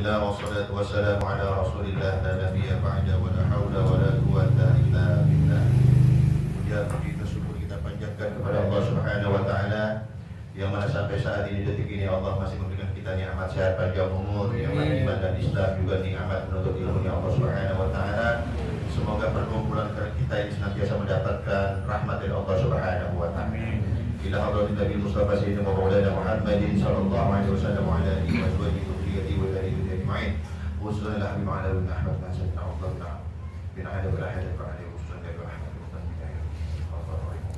Alhamdulillah wassalatu wassalamu ala Rasulillah la nabiyya ba'da wa la haula wa la quwwata illa billah. Puja puji syukur kita panjatkan kepada Allah Subhanahu wa taala yang mana sampai saat ini detik ini Allah masih memberikan kita nikmat sehat panjang umur, nikmat iman dan Islam, juga nikmat menuntut ilmu yang Allah Subhanahu wa taala. Semoga perkumpulan kita ini senantiasa mendapatkan rahmat dari Allah Subhanahu wa taala. Ila hadratin Nabi Mustafa Sayyidina Maulana Muhammadin sallallahu alaihi wasallam wa ala alihi wa sahbihi wa alihi ajma'in. Wa sallallahu ala Muhammad wa sallam Allah bin ala wa ahad wa alihi wa sallam wa rahmatullahi wa barakatuh.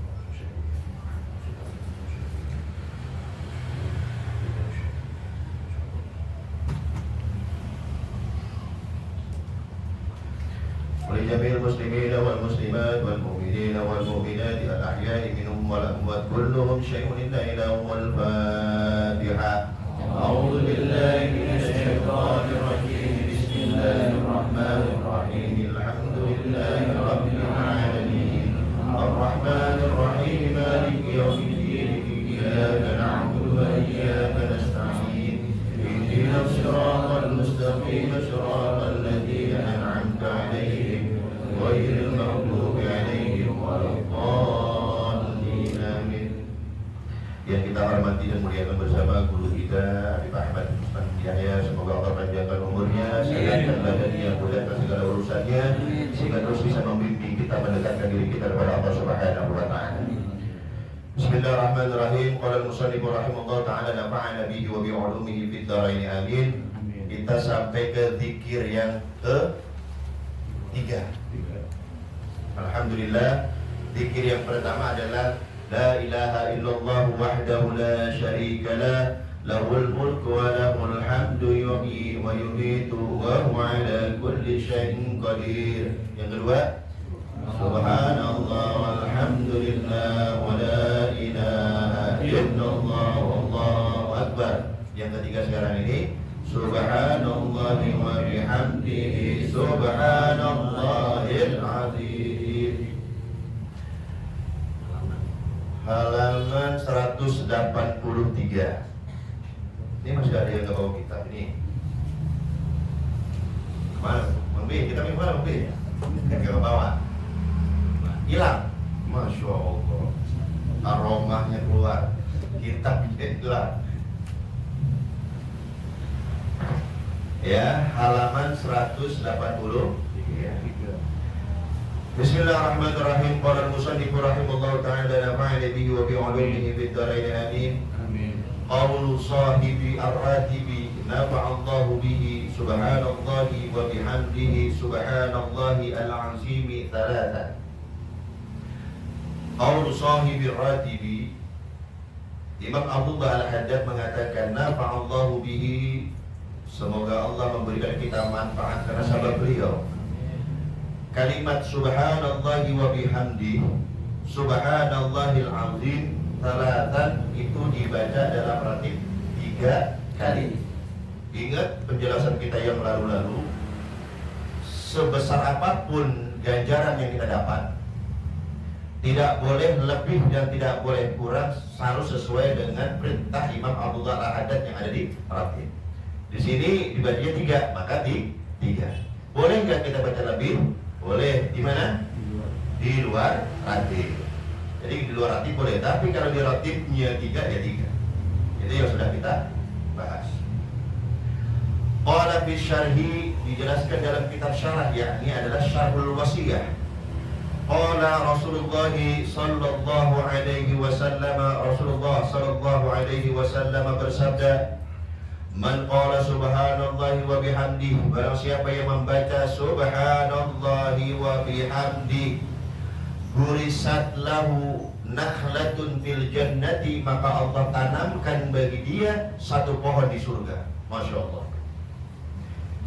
ولجميع المسلمين والمسلمات والمؤمنين والمؤمنات الأحياء منهم والأموات كلهم شيء لله لهم الفاتحة. أعوذ بالله من الشيطان الرجيم. بسم الله الرحمن الرحيم. الحمد لله رب العالمين الرحمن الرحيم مالك يوم الدين إياك نعبد وإياك نستعين اهدنا الصراط المستقيم صراط الذين أنعمت عليهم غير المغضوب عليهم ولا الضالين آمين. Yang kita hormati dan muliakan bersama guru kita Habib Ahmad Mustan Yahya, semoga Allah panjangkan umurnya, sehatkan badannya, mudahkan segala urusannya, sehingga terus bisa membimbing kita mendekatkan diri kita kepada Allah Subhanahu wa taala. Bismillahirrahmanirrahim. Qala al-musannif rahimahullah taala nafa'ana bihi wa bi 'ulumihi fid dharain amin. Kita sampai ke zikir yang ke-3. Alhamdulillah, zikir yang pertama adalah la ilaha illallah wahdahu la syarika lah, lahul mulku wa lahul hamdu yuhyi wa yumiitu wa huwa ala kulli syai'in qadir. Yang kedua, subhanallah walhamdulillah wa la ilaha illallah wallahu akbar. Yang ketiga sekarang ini, subhanallah wa bihamdihi subhanallahil azim. Halaman 183. Ini masih ada yang nggak bawa kitab ini. Kemana? Bang B, kita main kemana Bang B? Nggak bawa. Hilang. Masya Allah. Aromanya keluar. Kitab hilang. Ya, halaman 180. Bismillahirrahmanirrahim. Qala al-musannif rahimahullah ta'ala nafa'ana bihi wa bi 'ulumihi fid dharain amin. Amin. Qawlu sahibi ar-ratibi nafa'allahu bihi subhanallahi wa bihamdihi subhanallahi al-'azimi thalathan. Qawlu sahibi ar-ratibi, Imam Abdullah Al-Haddad mengatakan nafa'allahu bihi, semoga Allah memberikan kita manfaat karena sabab beliau. Kalimat subhanallahi wa bihamdi subhanallahil azim talatan itu dibaca dalam ratib 3 kali. Ingat penjelasan kita yang lalu-lalu, sebesar apapun ganjaran yang kita dapat, tidak boleh lebih dan tidak boleh kurang, harus sesuai dengan perintah Imam Abdullah Al-Haddad yang ada di ratib. Di sini dibacanya 3, maka di 3. Boleh nggak kita baca lebih? Boleh. Di mana? Di luar ratib. Jadi di luar ratib boleh, tapi kalau di ratibnya 3 ya 3. Itu yang sudah kita bahas. Qala fi syarhi, dijelaskan dalam kitab syarah, yakni adalah syarhul wasiyah. Qala Rasulullah sallallahu alaihi wasallam, Rasulullah sallallahu alaihi wasallam bersabda, man qala subhanallahi wa bihamdihi, barang siapa yang membaca subhanallahi wa bihamdihi, burisat lahu nakhlatun fil jannati, maka Allah tanamkan bagi dia satu pohon di surga. Masya Allah.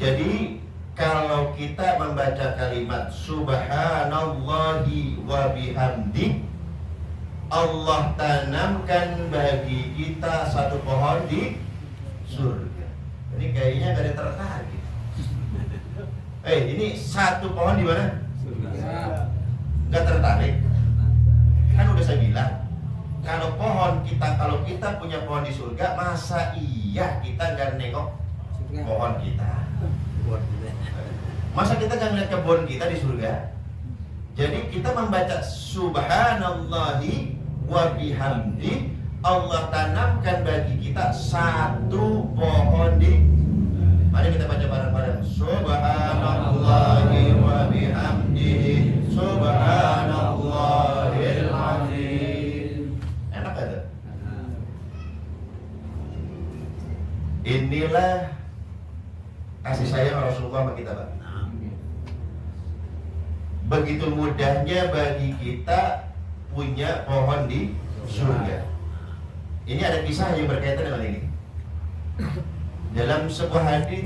Jadi kalau kita membaca kalimat subhanallahi wa bihamdihi, Allah tanamkan bagi kita satu pohon di surga. Ini kayaknya gak ada yang tertarik. Ini satu pohon di mana? Surga. Gak tertarik? Kan udah saya bilang, kalau kita punya pohon di surga, masa iya kita gak nengok pohon kita. Masa kita nggak ngeliat kebun kita di surga? Jadi kita membaca subhanallahi wa bihamdi, Allah tanamkan bagi kita satu pohon di. Mari kita baca bareng-bareng. Subhanallahi wa bihamdihi subhanallahil azim. Enak gak tuh? Inilah kasih sayang Rasulullah sama kita, Pak. Begitu mudahnya bagi kita punya pohon di surga. Ini ada kisah yang berkaitan dengan ini. Dalam sebuah hadis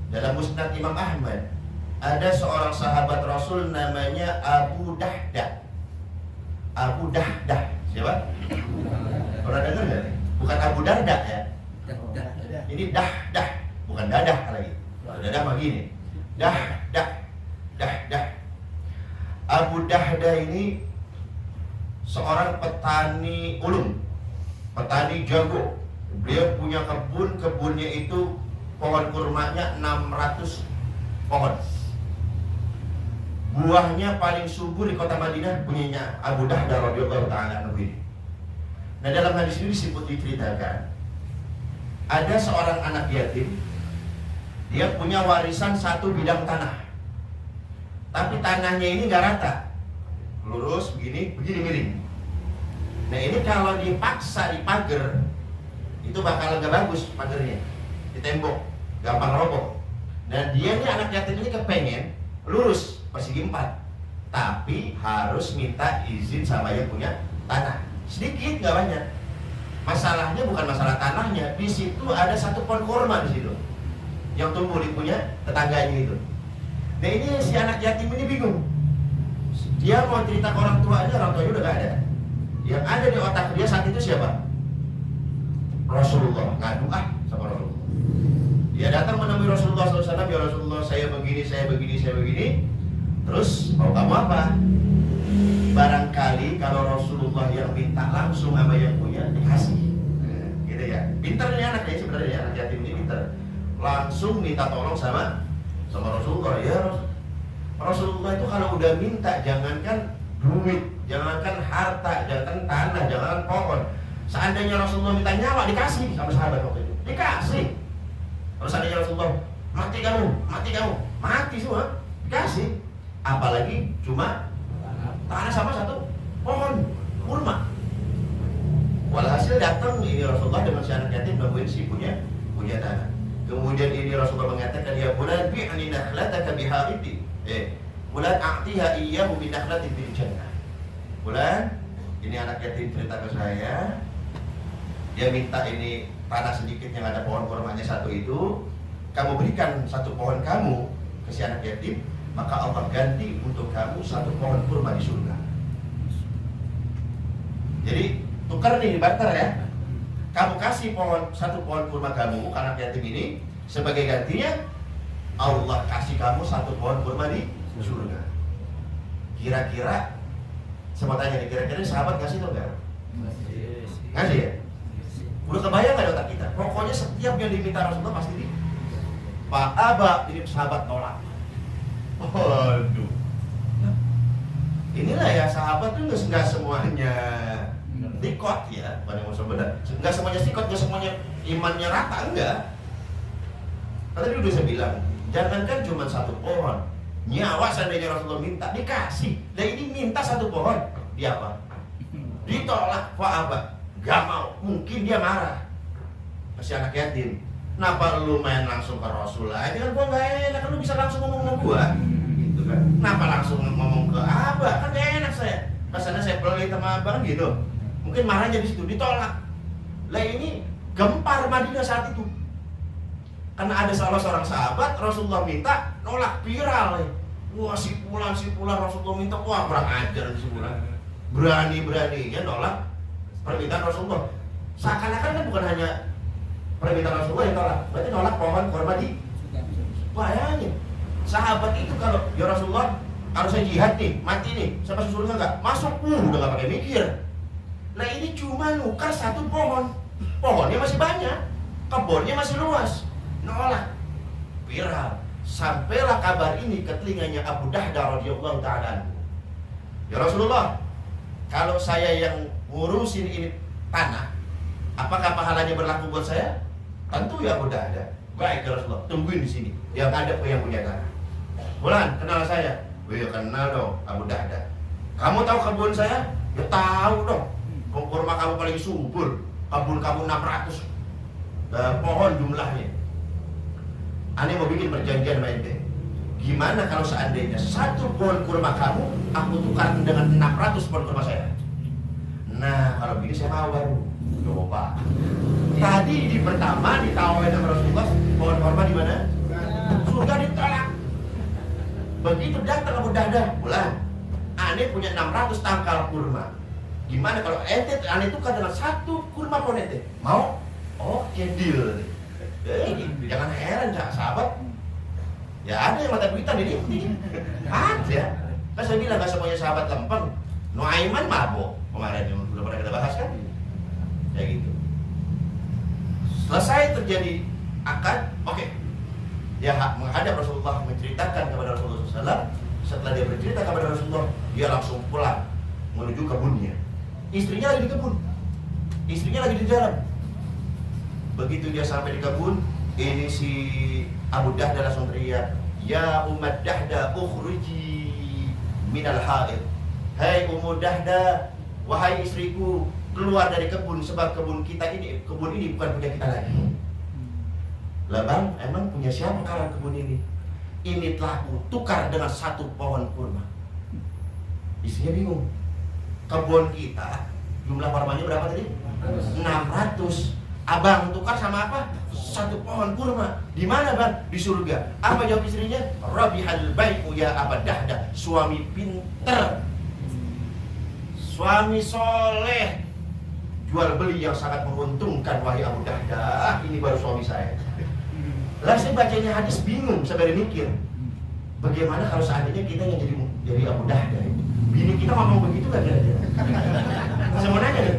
dalam Musnad Imam Ahmad, ada seorang sahabat Rasul namanya Abu Dahdah. Abu Dahdah, siapa? Pernah dengar nggak? Bukan Abu Darda ya. Ini Dahdah, bukan dadah lagi. Dadah mah gini. Dahdah. Abu Dahdah ini seorang petani ulung, petani jago. Dia punya kebunnya itu pohon kurmanya 600 pohon. Buahnya paling subur di kota Madinah punyanya Abu Dahdah radhiyallahu ta'ala anhu ini. Nah, dalam hadis ini diceritakan ada seorang anak yatim. Dia punya warisan satu bidang tanah. Tapi tanahnya ini nggak rata, lurus begini miring. Nah, ini kalau dipaksa dipager, itu bakal nggak bagus pagernya, di tembok, gampang roboh. Nah, dia nih anak yatim ini kepengen lurus persegi 4, tapi harus minta izin sama yang punya tanah. Sedikit nggak banyak. Masalahnya bukan masalah tanahnya, di situ ada satu pohon kurma di situ yang tumbuh di punya tetangganya itu. Nah, ini si anak yatim ini bingung. Dia mau cerita ke orang tuanya udah gak ada. Yang ada di otak dia saat itu siapa? Rasulullah. Ngadu sama Rasulullah. Dia datang menemui Rasulullah SAW. Ya Rasulullah, saya begini. Terus mau kamu apa? Barangkali kalau Rasulullah yang minta langsung sama yang punya dikasih. Gitu ya. Pintar nih anaknya sebenarnya, anak yatim ini pintar. Langsung minta tolong sama Rasulullah. Ya Rasulullah itu kalau udah minta, jangankan duit, jangankan harta, jangankan tanah, jangankan pohon. Seandainya Rasulullah minta nyawa, dikasih sama sahabat waktu itu. Dikasih. Kalau seandainya Rasulullah, mati kamu, mati semua, dikasih. Apalagi cuma tanah sama satu pohon kurma. Walhasil datang ini Rasulullah dengan si anak yatim nemuin si punya tanah. Kemudian ini Rasulullah mengatakan, ya bulan bi'ni nakhlataka bihariti. Bulan a'tiha iyyahu bi nakhlatin bil jannah. Bulan, ini anak yatim cerita ke saya. Dia minta ini tanah sedikit yang ada pohon kurmanya satu itu, kamu berikan satu pohon kamu ke si anak yatim, maka Allah ganti untuk kamu satu pohon kurma di surga. Jadi tukar nih, barter ya. Kamu kasih satu pohon kurma kamu ke anak yatim ini, sebagai gantinya Allah kasih kamu satu pohon kurma di surga. Kira-kira, saya mau tanya nih, kira-kira sahabat kasih atau enggak? Ngasih ya? Udah kebayang nggak otak kita? Pokoknya setiap yang diminta Rasulullah pasti di Pak Aba, ini sahabat tolak. Waduh. Inilah ya, sahabat tuh nggak semuanya sikot ya, bukan yang sebenarnya. Nggak semuanya sikot, nggak semuanya imannya rata, enggak. Tadi udah saya bilang, jangankan cuma satu pohon, nyawa seandainya Rasulullah minta, dikasih. Nah ini minta satu pohon, dia apa? Ditolak, Pak Aba, gak mau. Mungkin dia marah. Masih anak yatim. Kenapa lu main langsung ke Rasul aja? Kan gua gak enak, kan lu bisa langsung ngomong sama gua. Gitu kan. Kenapa langsung ngomong ke Aba? Kan gak enak saya. Rasanya saya pelit sama Abang gitu. Mungkin marahnya di situ, ditolak. Lah ini gempar Madinah saat itu. Karena ada salah seorang sahabat, Rasulullah minta, nolak, viral. Wah si pulang Rasulullah minta, wah kurang ajar si pulang. Berani-beraninya nolak permintaan Rasulullah. Seakan-akan kan bukan hanya permintaan Rasulullah yang tolak, berarti nolak pohon kurma di. Bayangin, sahabat itu kalau ya Rasulullah harus saya jihad nih, mati nih, saya masuk surga nggak? Masuk, udah nggak pakai mikir. Nah ini cuma nukar satu pohon, pohonnya masih banyak, kebunnya masih luas, nolak. viral. Sampailah kabar ini ke telinganya Abu Dahdah radhiyallahu ta'ala anhu. Ya Rasulullah, kalau saya yang ngurusin ini tanah, apakah pahalanya berlaku buat saya? Tentu ya Abu Dahdah. Baik ya Rasulullah, tungguin di sini. Yang ada yang punya tanah. Bulan, kenal saya? Oh iya kenal dong, Abu Dahdah. Kamu tahu kebun saya? Ya tahu dong. Kurma kamu paling subur. Kebun kamu 600 pohon jumlahnya. Aneh mau bikin perjanjian sama ente. Gimana kalau seandainya satu pohon kurma kamu aku tukar dengan 600 pohon kurma saya? Nah, kalau begini saya mau baru. Coba. Tadi di pertama ditawarin sama Rasulullah, pohon kurma di mana? Surga ditolak. Begitu datang Abu Dahdah, pulang. Aneh punya 600 tangkal kurma. Gimana kalau ente aneh tukar dengan satu kurma pohon ente? Mau? Oke, deal. Jangan heran sahabat. Ya ada yang mata duitan ini. Ada. Kan saya bilang gak semuanya sahabat lempeng. Nuaiman mabok kemarin yang sudah pernah kita bahas kan. Kayak gitu. Selesai terjadi akad, oke. Dia menghadap Rasulullah, menceritakan kepada Rasulullah SAW. Setelah dia bercerita kepada Rasulullah, dia langsung pulang menuju kebunnya. Istrinya lagi di kebun, istrinya lagi di jalan. Begitu dia sampai di kebun, ini si Abu Dahdah langsung teriak, "Ya Ummu Dahdah, ukhruji minal haid." Hai Ummu Dahdah, wahai istriku, keluar dari kebun sebab kebun ini bukan punya kita lagi. Lah bang, emang punya siapa kawan kebun ini? Ini telah kutukar dengan satu pohon kurma. Istrinya bingung. Kebun kita jumlah kurmanya berapa tadi? 600. Abang tukar sama apa? Satu pohon kurma. Di mana bang? Di surga. Apa jawab istrinya? Rabihal bai'u ya Abu Dahdah. Suami pinter, suami soleh, jual beli yang sangat menguntungkan wahai Abu Dahdah. Ini baru suami saya. Lah saya bacanya hadis bingung, saya baru mikir, bagaimana kalau seandainya kita yang jadi Abu Dahdah? Bini kita ngomong begitu gak kira-kira? Saya mau nanya nih.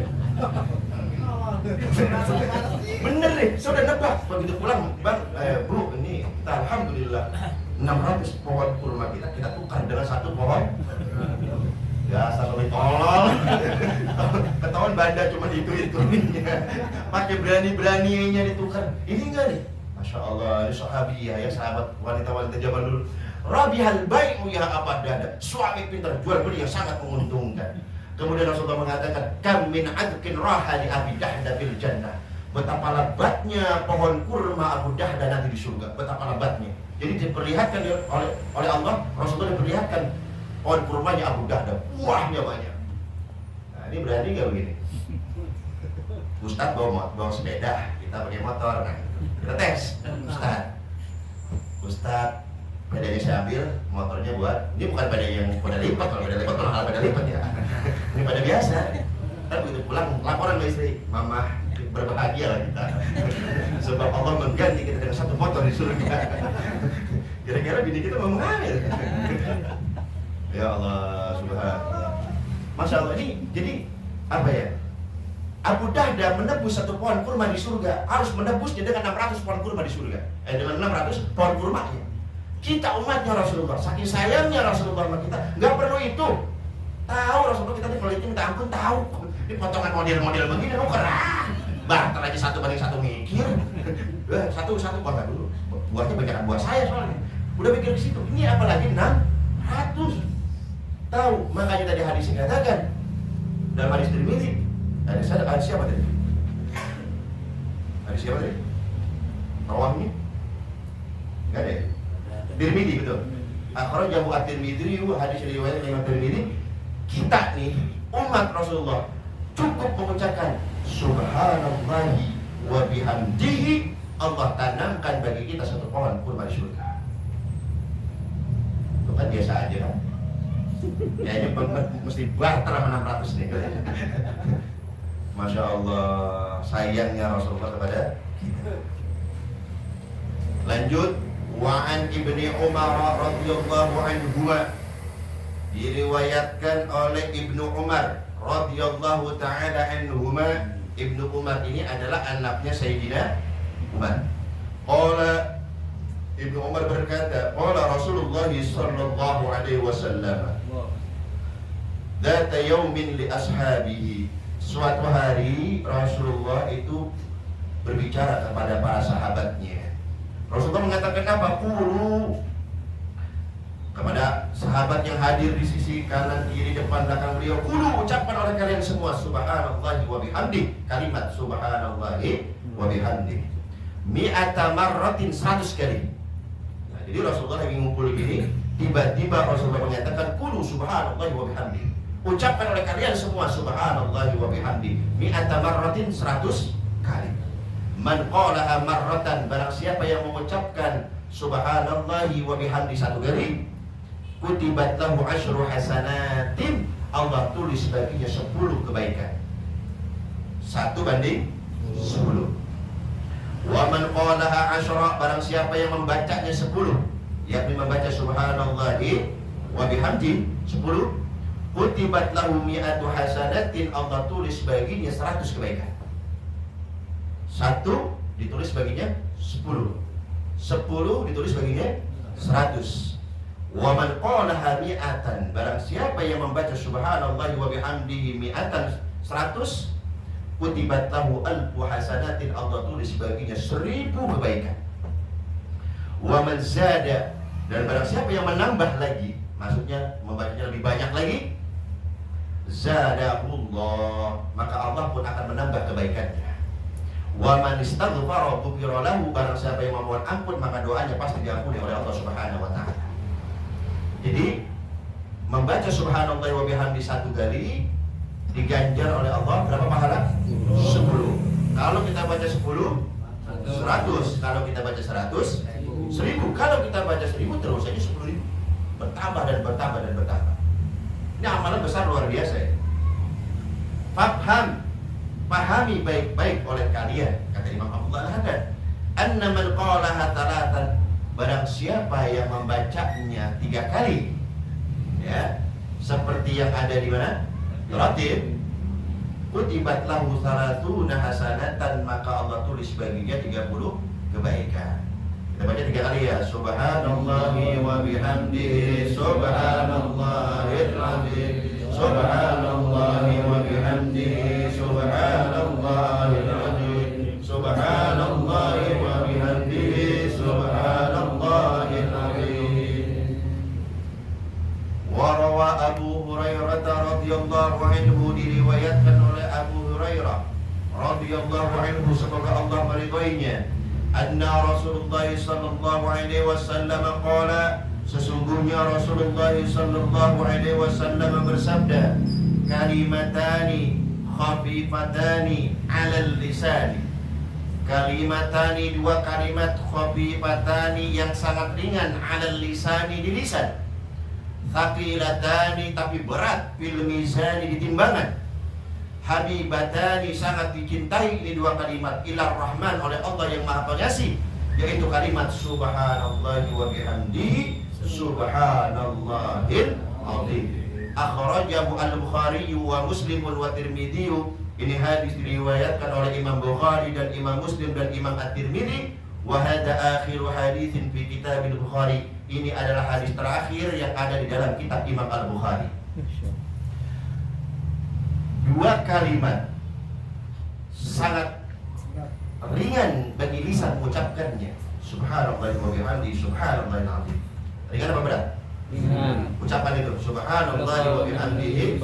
Bener deh, saya udah nebak. Begitu pulang, bang, bu, ini kita alhamdulillah 600 pohon kurma kita tukar dengan satu pohon. Ya, satu tolol. Ketahuan banda cuma itu. Pakai berani-beraninya ditukar. Ini enggak nih? Masya Allah, ini sahabiyah ya, sahabat wanita-wanita zaman dulu. Rabihal bai'u ya Abu Dahdah. Suami pintar, jual beli yang sangat menguntungkan. Kemudian Rasulullah mengatakan, kam min adkin raha li Abi Dahdah bil jannah. Betapa lebatnya pohon kurma Abu Dahdah nanti di surga. Betapa lebatnya. Jadi diperlihatkan oleh Allah, Rasulullah diperlihatkan pohon kurmanya Abu Dahdah, buahnya banyak. Nah, ini berani nggak begini? Ustadz bawa sepeda, kita pakai motor, nah, kita tes. Ustadz, pedanya saya ambil, motornya buat, ini bukan peda yang peda lipat, kalau peda lipat kalau hal peda lipat ya. Ini peda biasa. Tapi begitu pulang, laporan ke istri, mama berbahagia lah kita. Sebab Allah mengganti kita dengan satu motor di surga. Kira-kira bini kita mau mengambil. Ya Allah, subhanallah. Masya Allah, ini jadi apa ya? Abu Dahdah menebus satu pohon kurma di surga, harus menebusnya dengan 600 pohon kurma di surga. Dengan 600 pohon kurmanya. Kita umatnya Rasulullah, saking sayangnya Rasulullah sama kita, nggak perlu itu. Tahu Rasulullah kita kalau itu minta ampun, tahu. Ini potongan model-model begini, mau keren. Barter aja satu banding satu mikir. Satu buat dulu. Buatnya banyak buat saya soalnya. Udah mikir ke situ. Ini apalagi 600. Tahu, makanya tadi hadis dikatakan dalam hadis Tirmidzi. Hadis siapa tadi? Hadis siapa tadi? Rawahnya? Enggak ada ya? Tirmidzi betul. Akhrajahu at-Tirmidzi, hadis riwayat Imam Tirmidzi. Kita nih umat Rasulullah cukup mengucapkan subhanallahi wa bihamdihi, Allah tanamkan bagi kita satu pohon kurma di surga. Itu kan biasa aja kan? Kayaknya mesti barter sama 600 nih. Masya Allah, sayangnya Rasulullah kepada kita. Lanjut, wa'an ibni Umar radhiyallahu anhu, diriwayatkan oleh Ibnu Umar radhiyallahu ta'ala anhuma. Ibnu Umar ini adalah anaknya Sayyidina Umar. Qala Ibnu Umar berkata, qala Rasulullah sallallahu alaihi wasallam, dzata yaumin li ashabihi. Suatu hari Rasulullah itu berbicara kepada para sahabatnya. Rasulullah mengatakan apa? Qulu, kepada sahabat yang hadir di sisi kanan, kiri, depan, belakang beliau, qulu, ucapkan oleh kalian semua subhanallahi wa bihamdi. Kalimat subhanallahi wa bihamdi mi'ata marratin, 100 kali. Jadi Rasulullah lagi ngumpul gini, tiba-tiba Rasulullah mengatakan qulu subhanallahi wa bihamdi. Ucapkan oleh kalian semua subhanallahi wa bihamdi mi'ata marratin, 100 kali. Man qalaha marratan, barang siapa yang mengucapkan subhanallahi wa bihamdi 1 kali, kutibat lahu asyru hasanatin, Allah tulis baginya 10 kebaikan. 1 banding 10. Wa man qalaha asyra, barang siapa yang membacanya 10, yakni membaca subhanallahi wa bihamdi 10, kutibat lahu mi'atu hasanatin, Allah tulis baginya 100 kebaikan. 1 ditulis baginya 10, 10 ditulis baginya 100. Wa man qalaha mi'atan, barang siapa yang membaca subhanallahi wa bihamdihi mi'atan 100, kutibat lahu alfu hasanatin, Allah tulis baginya 1000 kebaikan. Wa man zada, dan barang siapa yang menambah lagi, maksudnya membacanya lebih banyak lagi, zadahullah, maka Allah pun akan menambah kebaikannya. Wa man istaghfara ghufira lahu, barang siapa yang memohon ampun, maka doanya pasti diampuni oleh Allah Subhanahu wa taala. Jadi membaca subhanallahi wa bihamdi 1 kali diganjar oleh Allah berapa pahala? 10. Kalau kita baca 10, 100. Kalau kita baca 100, 1000. Kalau kita baca 1000, terus saja 10.000. Bertambah dan bertambah dan bertambah. Ini amalan besar luar biasa ya. Faham, pahami baik-baik oleh kalian, kata Imam Abdullah Al-Haddad, anna man qalaha talatan, barang siapa yang membacanya 3 kali, ya, seperti yang ada di mana? Ratib, kutibat lahu salatuna hasanatan, maka Allah tulis baginya 30 kebaikan. Kita baca 3 kali ya. Subhanallahi wa bihamdihi, subhanallahil azim, subhanallahi wa bihamdihi, subhanallahil azim, subhanallahi wa bihamdihi, subhanallahil azim. Wa rawa Abu Hurairah radhiyallahu anhu, diriwayatkan oleh Abu Hurairah radhiyallahu anhu, semoga Allah meridhoinya, anna Rasulullah sallallahu alaihi wasallam qala, sesungguhnya Rasulullah sallallahu alaihi wasallam bersabda, kalimatani khafifatani 'alal lisani, kalimatani, 2 kalimat, khafifatani yang sangat ringan, 'alal lisani di lisan, thaqilatani tapi berat, fil mizani di timbangan, habibatani sangat dicintai, ini 2 kalimat, ilar rahman oleh Allah yang maha pengasih, yaitu kalimat subhanallahi wa bihamdihi, subhanallahil azim. Akhrajahu al-Bukhari wa Muslim wa Tirmidzi. Ini hadis diriwayatkan oleh Imam Bukhari dan Imam Muslim dan Imam At-Tirmidzi. Wa hadza akhiru haditsin fi kitab al-Bukhari. Ini adalah hadis terakhir yang ada di dalam kitab Imam Al-Bukhari. 2 kalimat sangat ringan bagi lisan mengucapkannya. Subhanallah wa bihamdihi, subhanallahil azim. Ringan apa berat? Ringan. Ucapan itu subhanallah wa bihamdihi,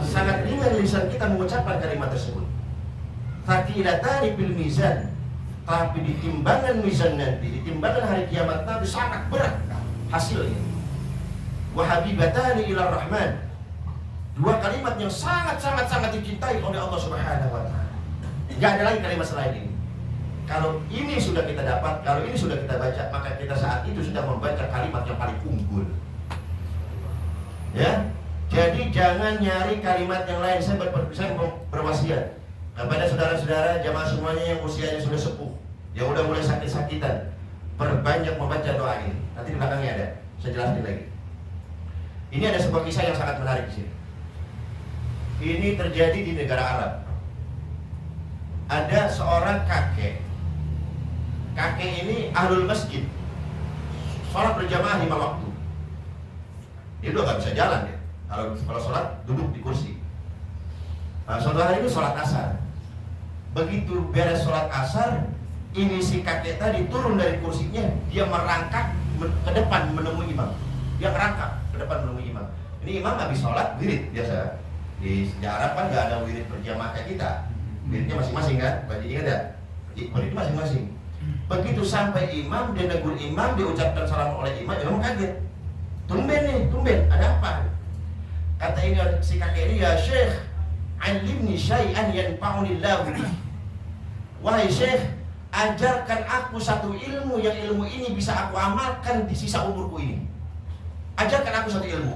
sangat ringan lisan kita mengucapkan kalimat tersebut. Thaqilatani bil mizan, tapi di timbangan mizan nanti, di timbangan hari kiamat nanti sangat berat hasilnya. Wa habibatani ila rahman, 2 kalimat yang sangat dicintai oleh Allah Subhanahu wa taala. Enggak ada lagi kalimat selain ini. Kalau ini sudah kita dapat, kalau ini sudah kita baca, maka kita saat itu sudah membaca kalimat yang paling unggul. Ya. Jadi jangan nyari kalimat yang lain. Saya berwasiat kepada saudara-saudara jamaah semuanya yang usianya sudah sepuh, yang udah mulai sakit-sakitan, perbanyak membaca doa ini. Nanti di belakangnya ada, saya jelaskan lagi. Ini ada sebuah kisah yang sangat menarik di sini. Ini terjadi di negara Arab. Ada seorang kakek. kakek ini ahlul masjid, sholat berjamaah 5 waktu. Dia udah gak bisa jalan ya. Kalau sholat duduk di kursi. Nah, suatu hari itu sholat asar. Begitu beres sholat asar, ini si kakek tadi turun dari kursinya, dia merangkak ke depan menemui imam. Dia merangkak ke depan menemui imam. Ini imam habis sholat wirid biasa. Di Arab kan nggak ada wirid berjamaah kayak kita. Wiridnya masing-masing kan? Berarti ingat ya? Wirid masing-masing. Begitu sampai imam, dia negur imam, diucapkan salam oleh imam, imam kaget. Tumben, ada apa? Kata ini si kakek ini, ya Syekh, alimni syai'an yanfa'uni Allah. Wahai Syekh, ajarkan aku satu ilmu yang ilmu ini bisa aku amalkan di sisa umurku ini. Ajarkan aku satu ilmu.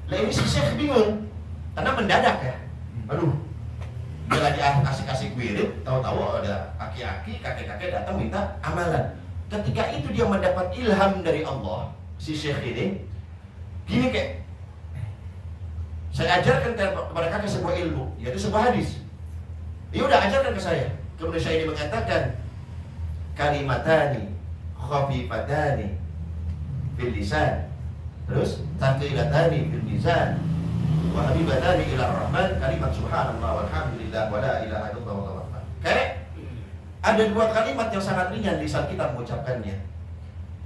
Lah ini si Syekh bingung, karena mendadak ya. Aduh, dia lagi asik-asik wirid, tahu-tahu ada aki-aki, kakek-kakek datang minta amalan. Ketika itu dia mendapat ilham dari Allah, si Syekh ini, gini kayak, saya ajarkan kepada kakek sebuah ilmu, yaitu sebuah hadis. Ya udah, ajarkan ke saya. Kemudian saya ini mengatakan, kalimatani khafifatani fil lisan, terus taqilatani fil lisan, wa habibatani ila rahman, kalimat subhanallah walhamdulillah wa la ilaha illallah wallahu akbar. Kayak ada 2 kalimat yang sangat ringan di saat kita mengucapkannya.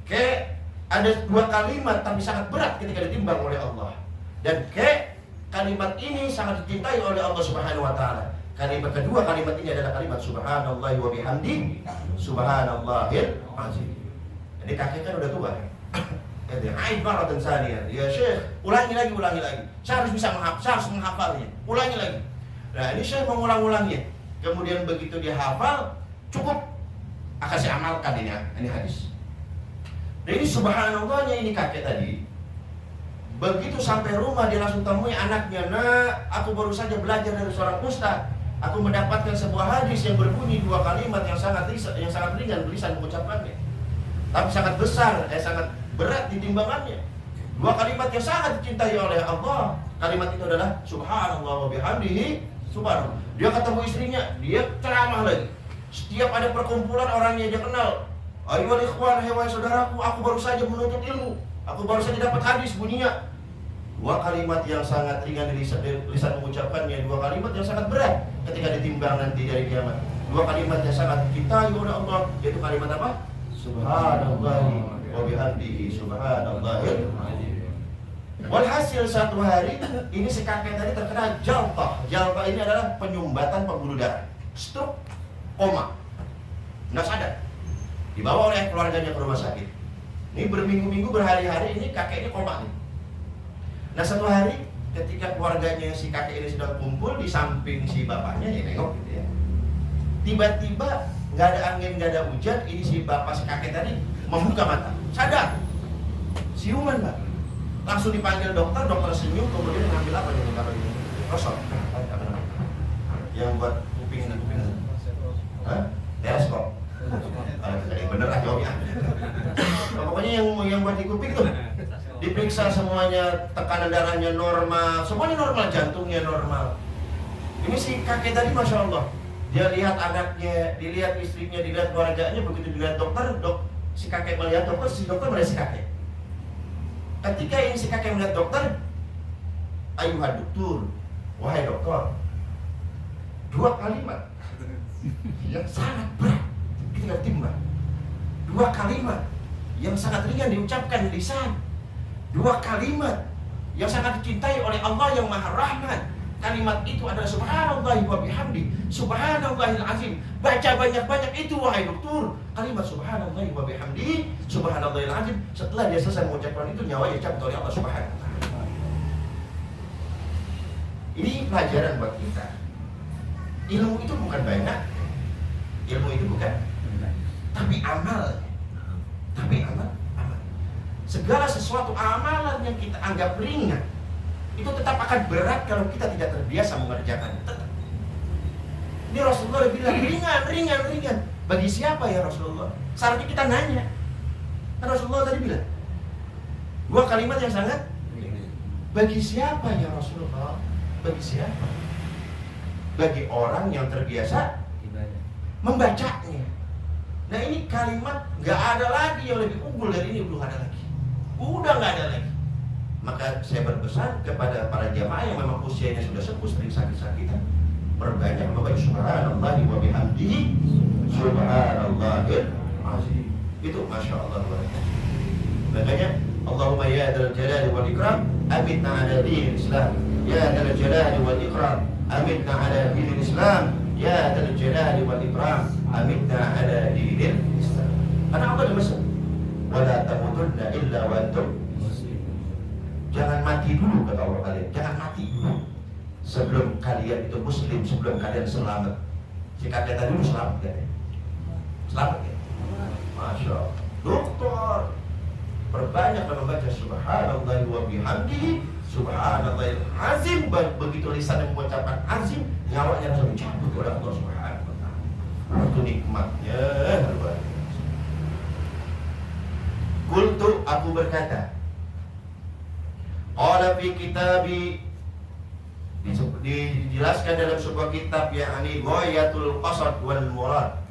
Kayak ada 2 kalimat tapi sangat berat ketika ditimbang oleh Allah. Dan kayak kalimat ini sangat dicintai oleh Allah Subhanahu wa taala. Kalimat kedua, kalimat ini adalah kalimat subhanallahi wa bihamdi subhanallahil azim. Jadi kakek kan udah tua. Jadi aid maratan saniyah. Ya Syekh, ulangi lagi. Saya harus bisa menghafalnya. Ulangi lagi. Nah, ini Syekh mengulang-ulangnya. Kemudian begitu dia hafal, cukup akan saya amalkan ini hadis. Nah, ini subhanallahnya ini kakek tadi. Begitu sampai rumah dia langsung temui anaknya, "Nak, aku baru saja belajar dari seorang ustaz. Aku mendapatkan sebuah hadis yang berbunyi 2 kalimat yang sangat ringan lisan mengucapkannya, tapi sangat besar, sangat berat di timbangannya. 2 kalimat yang sangat dicintai oleh Allah. Kalimat itu adalah subhanallah wa bihamdihi subhanallah." Dia ketemu istrinya, dia ceramah lagi. Setiap ada perkumpulan orangnya dia kenal. "Ayyuhal ikhwan, hai saudaraku, aku baru saja menuntut ilmu. Aku baru saja dapat hadis bunyinya." 2 kalimat yang sangat ringan di lisan mengucapkannya, 2 kalimat yang sangat berat ketika ditimbang nanti dari kiamat. 2 kalimat yang sangat dicintai oleh Allah, yaitu kalimat apa? Subhanallahi wa bihamdihi subhanallahil azim. Walhasil satu hari ini si kakek tadi terkena jaltah. Jaltah ini adalah penyumbatan pembuluh darah, stroke, koma, nggak sadar. Dibawa oleh keluarganya ke rumah sakit. Ini berminggu-minggu, berhari-hari ini kakek ini koma nih. Nah, satu hari ketika keluarganya si kakek ini sedang kumpul di samping si bapaknya, ya nengok gitu ya. Tiba-tiba nggak ada angin, nggak ada hujan, ini si bapak si kakek tadi membuka mata, sadar, siuman Pak. Langsung dipanggil dokter senyum, kemudian ngambil apa nih kalau ini? Rosot, yang buat kuping. Hah? Teleskop. Bener lah jawabnya. Pokoknya yang buat di kuping tuh diperiksa semuanya, tekanan darahnya normal, semuanya normal, jantungnya normal. Ini si kakek tadi masya Allah, dia lihat anaknya, dilihat istrinya, dilihat keluarganya. Begitu dilihat dokter, si kakek melihat dokter, si dokter melihat si kakek. Ketika ini si kakek melihat dokter, ayuhad dokter, wahai dokter, 2 kalimat yang sangat berat ketika timbang, 2 kalimat yang sangat ringan diucapkan di lisan, 2 kalimat yang sangat dicintai oleh Allah yang Maha Rahman. Kalimat itu adalah subhanallahi wa bihamdi subhanallahil azim. Baca banyak-banyak itu wahai dokter, kalimat subhanallahi wa bihamdi subhanallahil azim. Setelah dia selesai mengucapkan itu, nyawanya dicabut oleh Allah Subhanahu wa taala. Ini pelajaran buat kita. Ilmu itu bukan banyak, ilmu itu bukan, tapi amal. Segala sesuatu amalan yang kita anggap ringan, itu tetap akan berat kalau kita tidak terbiasa mengerjakannya. Tetap. Ini Rasulullah bilang ringan. Bagi siapa ya Rasulullah? Seharusnya kita nanya. Kan Rasulullah tadi bilang 2 kalimat yang sangat bagi siapa ya Rasulullah? Bagi siapa? Bagi orang yang terbiasa membacanya. Nah ini kalimat nggak ada lagi yang lebih unggul dari ini, belum ada lagi. Udah nggak ada lagi. Maka saya berpesan kepada para jamaah yang memang usianya sudah sepuh, sering sakit-sakitan, perbanyak membaca subhanallahi wa bihamdihi subhanallahil azim. Itu masya Allah luar biasa. Makanya Allahumma ya dzal jalali wal ikram amitna ala dinil Islam. Ya dzal jalali wal ikram amitna ala dinil Islam. Ya dzal jalali wal ikram amitna ala dinil Islam. Karena Allah ada pesan, wala tamutunna illa wa antum. Jangan mati dulu kata Allah kalian. Jangan mati dulu sebelum kalian itu muslim, sebelum kalian selamat. Jika kata dulu selamat kan? Selamat ya? Masya Allah. Dokter, perbanyak membaca subhanallah wa bihamdihi subhanallahil azim. Begitu lisan yang mengucapkan azim, nyawanya langsung dicabut oleh Allah Subhanahu wa ta'ala. Itu nikmatnya luar biasa. Qultu, aku berkata, qala fi kitabi, dijelaskan dalam sebuah kitab, yakni Ghayatul Qasad wal Murad.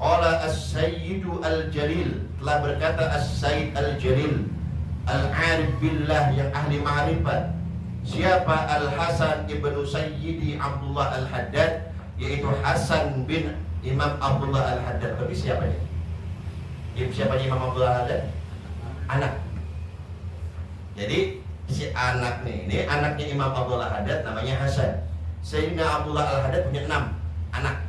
Qala as-sayyidu al-jalil, telah berkata as-sayyid al-jalil al-arif billah, yang ahli ma'rifat. Siapa? Al-Hasan ibnu Sayyidi Abdullah al-Haddad, yaitu Hasan bin Imam Abdullah al-Haddad. Tapi siapa ini? Siapa Imam Abdullah al-Haddad? Anak. Jadi si anak nih, ini anaknya Imam Abdullah al-Haddad, namanya Hasan. Sayyidina Abdullah al-Haddad punya 6 anak.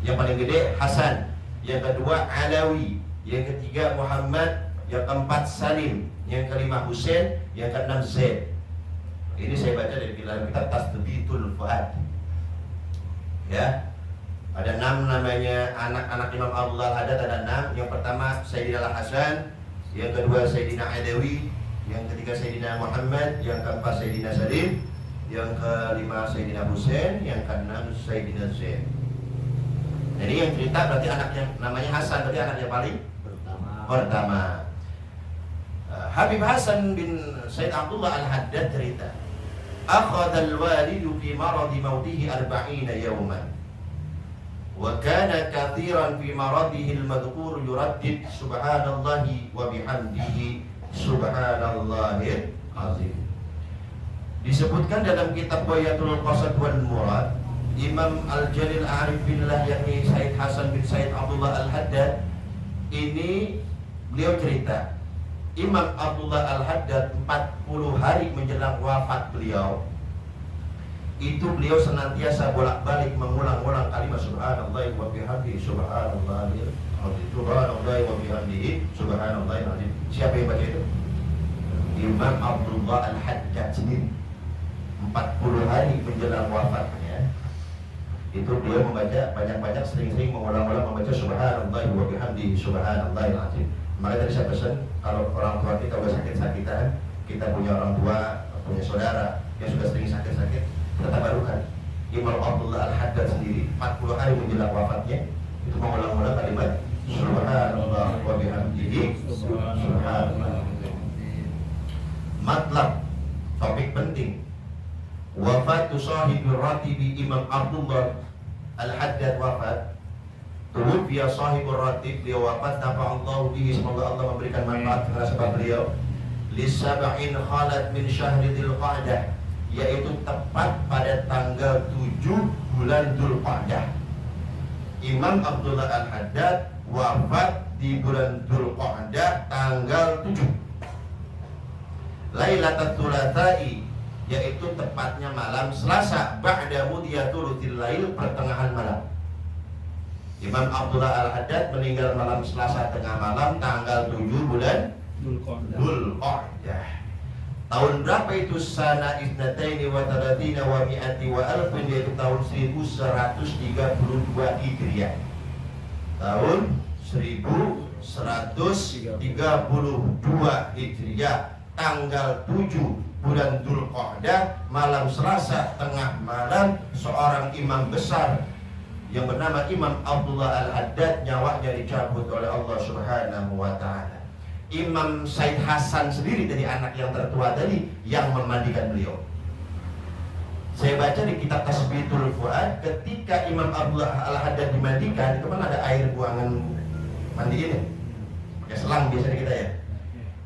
Yang paling gede Hasan, yang kedua Alawi, yang ketiga Muhammad, yang keempat Salim, yang kelima Husain, yang keenam Zaid. Ini saya baca dari dalam kitab Tasbitul Fuad. Ya, ada 6 namanya anak-anak Imam Abdullah al-Haddad, ada 6. Yang pertama Sayyidina Hasan, yang kedua Sayyidina Alawi, yang ketiga Sayyidina Muhammad, yang keempat Sayyidina Salim, yang kelima Sayyidina Husain, yang keenam Sayyidina Zaid. Jadi yang cerita berarti anaknya namanya Hasan, berarti anaknya paling pertama. Habib Hasan bin Sayyid Abdullah al-Haddad cerita, akhadha al-walidu fi maradi mautihi 40 yawman wa kana kathiran fi maradihi al-madhkur yuraddid subhanallahi wa bihamdihi subhanallahil azim. Disebutkan dalam kitab Ghayatul Qasad wal Murad, Imam Al-Jalil Arif Billah, yakni Sayyid Hasan bin Sayyid Abdullah al-Haddad, ini beliau cerita, Imam Abdullah al-Haddad 40 hari menjelang wafat beliau, itu beliau senantiasa bolak-balik mengulang-ulang kalimat subhanallah wa bihamdihi subhanallahil azim, subhanallah wa bihamdihi subhanallahil azim. Siapa yang baca itu? Imam Abdullah al-Haddad sendiri. 40 hari menjelang wafatnya itu beliau membaca banyak-banyak, sering-sering mengulang-ulang membaca subhanallah wa bihamdihi subhanallahil azim. Maka tadi saya pesan, kalau orang tua kita udah sakit-sakitan, kita punya orang tua, punya saudara yang sudah sering sakit-sakit, kita tabarukan. Imam Abdullah al-Haddad sendiri 40 hari menjelang wafatnya itu mengulang-ulang kalimat subhanallah wa bihamdihi subhanallah. Matlab, topik penting, wafatu sahibir ratibi, Imam Abdullah al-Haddad wafat. Tuwfiya sahibur ratib, beliau wafat, nafa'allahu bihi, semoga Allah memberikan manfaat karena sebab beliau. Lisab'in khalat min syahri Dzulqa'dah, yaitu tepat pada tanggal 7 bulan Dzulqa'dah. Imam Abdullah al-Haddad wafat di bulan Dzulqa'dah tanggal 7. Lailatul Tsulatsa'i, yaitu tepatnya malam Selasa, ba'da mudiyatul lail, pertengahan malam. Imam Abdullah al-Haddad meninggal malam Selasa tengah malam tanggal 7 bulan Dzulqa'dah. Tahun berapa itu? Sana isnataini wa thalathina wa mi'ati wa alfin, yaitu tahun 1132 Hijriah. Tahun 1132 Hijriah, tanggal 7 bulan Dzulqa'dah, malam Selasa tengah malam, seorang imam besar yang bernama Imam Abdullah al-Haddad nyawanya dicabut oleh Allah Subhanahu wa ta'ala. Imam Sayyid Hasan sendiri dari anak yang tertua tadi yang memandikan beliau. Saya baca di kitab Tasbitul Fuad, ketika Imam Abdullah Al-Haddad dimandikan, itu kan ada air buangan mandi ini, pakai selang biasanya kita ya.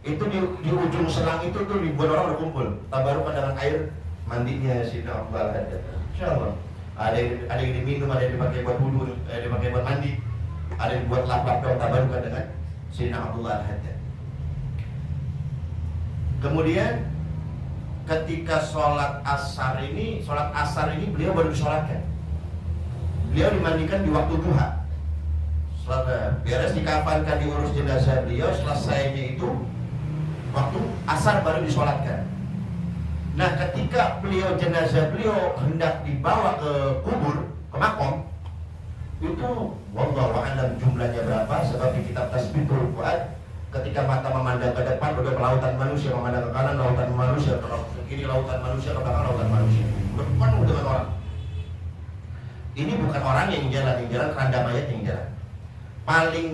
Itu di ujung selang itu tuh ribuan orang berkumpul, tabarukan dengan air mandinya Sayyidina Abdullah Al-Haddad. Insyaallah. Ada yang diminum, ada yang dipakai buat wudu, ada yang dipakai buat mandi, ada yang buat lap-lap dan tabarukan dengan Sayyidina Abdullah Al-Haddad. Kemudian ketika sholat asar ini beliau baru disolatkan. Beliau dimandikan di waktu duha. Beres dikafankan, diurus jenazah beliau, selesainya itu waktu asar baru disolatkan. Nah, ketika jenazah beliau hendak dibawa ke kubur, ke makom, itu wallahu a'lam jumlahnya berapa, sebab di kitab Tasbitul Fuad, ketika mata memandang ke depan, udah lautan manusia, memandang ke kanan lautan manusia, ke kiri lautan manusia, ke belakang lautan manusia, berpenuh dengan orang. Ini bukan orang yang jalan keranda mayat yang jalan. Paling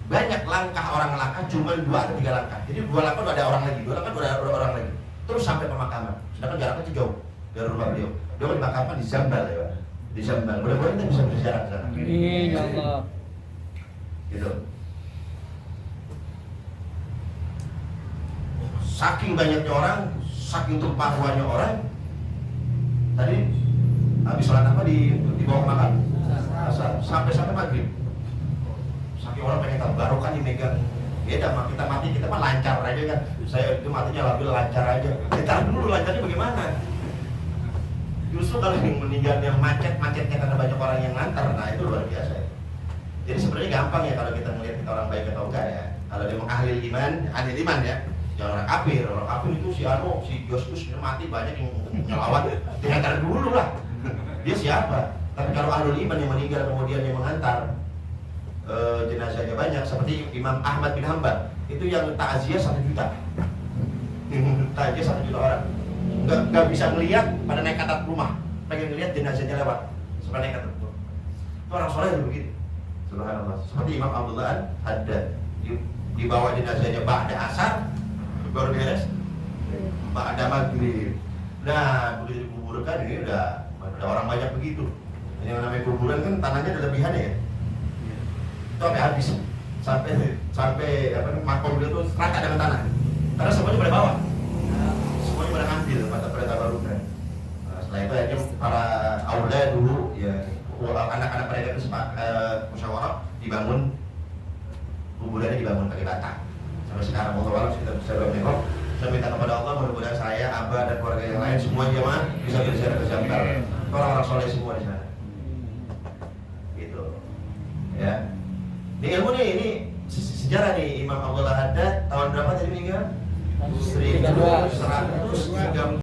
banyak langkah orang melangkah cuma 2 atau 3 langkah. Jadi 2 langkah udah ada orang lagi, 2 langkah udah ada orang lagi. Terus sampai pemakaman. Sedangkan jaraknya jauh dari rumah beliau. Dia dimakamkan di Zambal ya, Pak. Di Zambal. Mudah-mudahan kita bisa berziarah ke sana. Amin ya Allah. Gitu. Saking banyaknya orang, saking tumpah ruahnya orang, tadi habis sholat apa dibawa ke makam? Sampai maghrib. Saking orang pengen tahu barokah dimegang. Beda mah kita mati, kita mah lancar aja kan. Saya itu matinya alhamdulillah lancar aja. Kita dulu lancarnya bagaimana? Justru kalau yang meninggal yang macetnya karena banyak orang yang ngantar, nah itu luar biasa. Jadi sebenarnya gampang ya kalau kita melihat kita orang baik atau enggak ya. Kalau dia ahli iman ya. Jangan orang kafir itu si Yoskus mati banyak yang nyelawat, diantar dulu lah. Dia siapa? Tapi kalau ahli iman yang meninggal kemudian yang mengantar jenazahnya banyak, seperti Imam Ahmad bin Hanbal, itu yang takziah 1 juta. Takziah 1 juta orang. Nggak bisa ngelihat pada naik atap rumah, pengen ngelihat jenazahnya lewat, sampai naik atap rumah. Itu orang soleh itu begitu. Subhanallah. Seperti Imam Abdullah Al-Haddad, dibawa jenazahnya ba'da asar, baru beres ba'da maghrib. Nah, begitu dikuburkan ini udah orang banyak begitu. Yang namanya kuburan kan tanahnya ada lebihannya ya. Itu sampai habis, sampai makom beliau itu rata dengan tanah. Karena semuanya pada bawah, semuanya pada ngambil pada tabarukan. Nah, setelah itu akhirnya para aula dulu ya, anak-anak mereka itu musyawarah dibangun kuburannya, dibangun pakai bata. Sampai sekarang Allah kita bisa berdoa. Saya minta kepada Allah mudah-mudahan saya, Abah dan keluarga yang lain semua jemaah bisa berziarah ke Zambal. Orang-orang soleh semua di sana. Gitu. Ya. Ini ilmu nih, ini sejarah nih Imam Abdullah Al-Haddad tahun berapa tadi meninggal? 1130.